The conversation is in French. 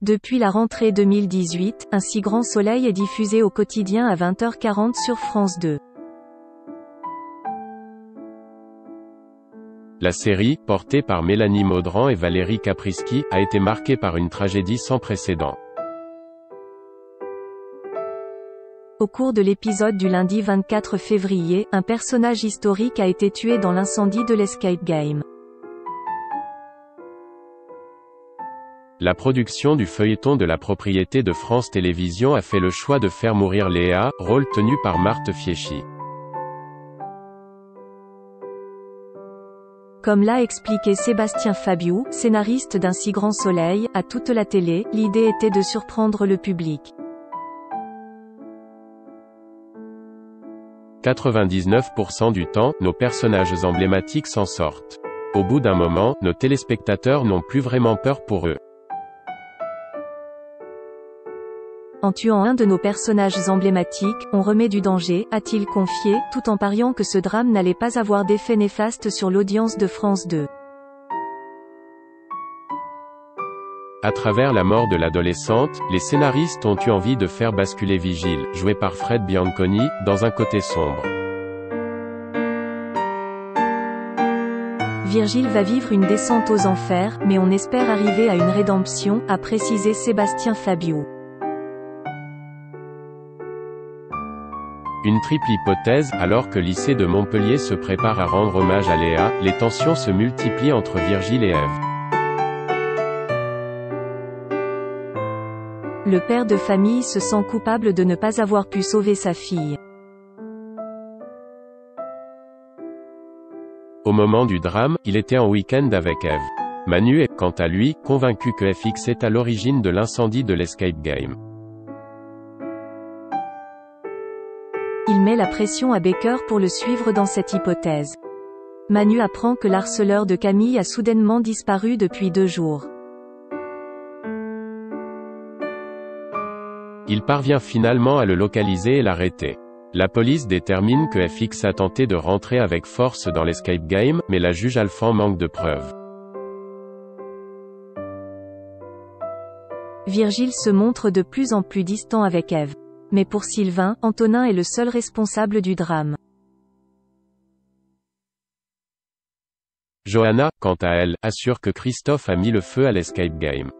Depuis la rentrée 2018, Un si grand soleil est diffusé au quotidien à 20h40 sur France 2. La série, portée par Mélanie Maudran et Valérie Caprisky, a été marquée par une tragédie sans précédent. Au cours de l'épisode du lundi 24 février, un personnage historique a été tué dans l'incendie de l'Escape Game. La production du feuilleton de la propriété de France Télévisions a fait le choix de faire mourir Léa, rôle tenu par Marthe Fieschi. Comme l'a expliqué Sébastien Fabiou, scénariste d'Un si grand soleil, à toute la télé, l'idée était de surprendre le public. 99% du temps, nos personnages emblématiques s'en sortent. Au bout d'un moment, nos téléspectateurs n'ont plus vraiment peur pour eux. En tuant un de nos personnages emblématiques, on remet du danger, a-t-il confié, tout en pariant que ce drame n'allait pas avoir d'effet néfaste sur l'audience de France 2. À travers la mort de l'adolescente, les scénaristes ont eu envie de faire basculer Vigile, joué par Fred Bianconi, dans un côté sombre. Virgile va vivre une descente aux enfers, mais on espère arriver à une rédemption, a précisé Sébastien Fabiou. Une triple hypothèse, alors que Lycée de Montpellier se prépare à rendre hommage à Léa, les tensions se multiplient entre Virgile et Ève. Le père de famille se sent coupable de ne pas avoir pu sauver sa fille. Au moment du drame, il était en week-end avec Ève. Manu est, quant à lui, convaincu que FX est à l'origine de l'incendie de l'Escape Game. Il met la pression à Baker pour le suivre dans cette hypothèse. Manu apprend que l'harceleur de Camille a soudainement disparu depuis 2 jours. Il parvient finalement à le localiser et l'arrêter. La police détermine que FX a tenté de rentrer avec force dans l'Escape Game, mais la juge Alphand manque de preuves. Virgile se montre de plus en plus distant avec Ève. Mais pour Sylvain, Antonin est le seul responsable du drame. Johanna, quant à elle, assure que Christophe a mis le feu à l'Escape Game.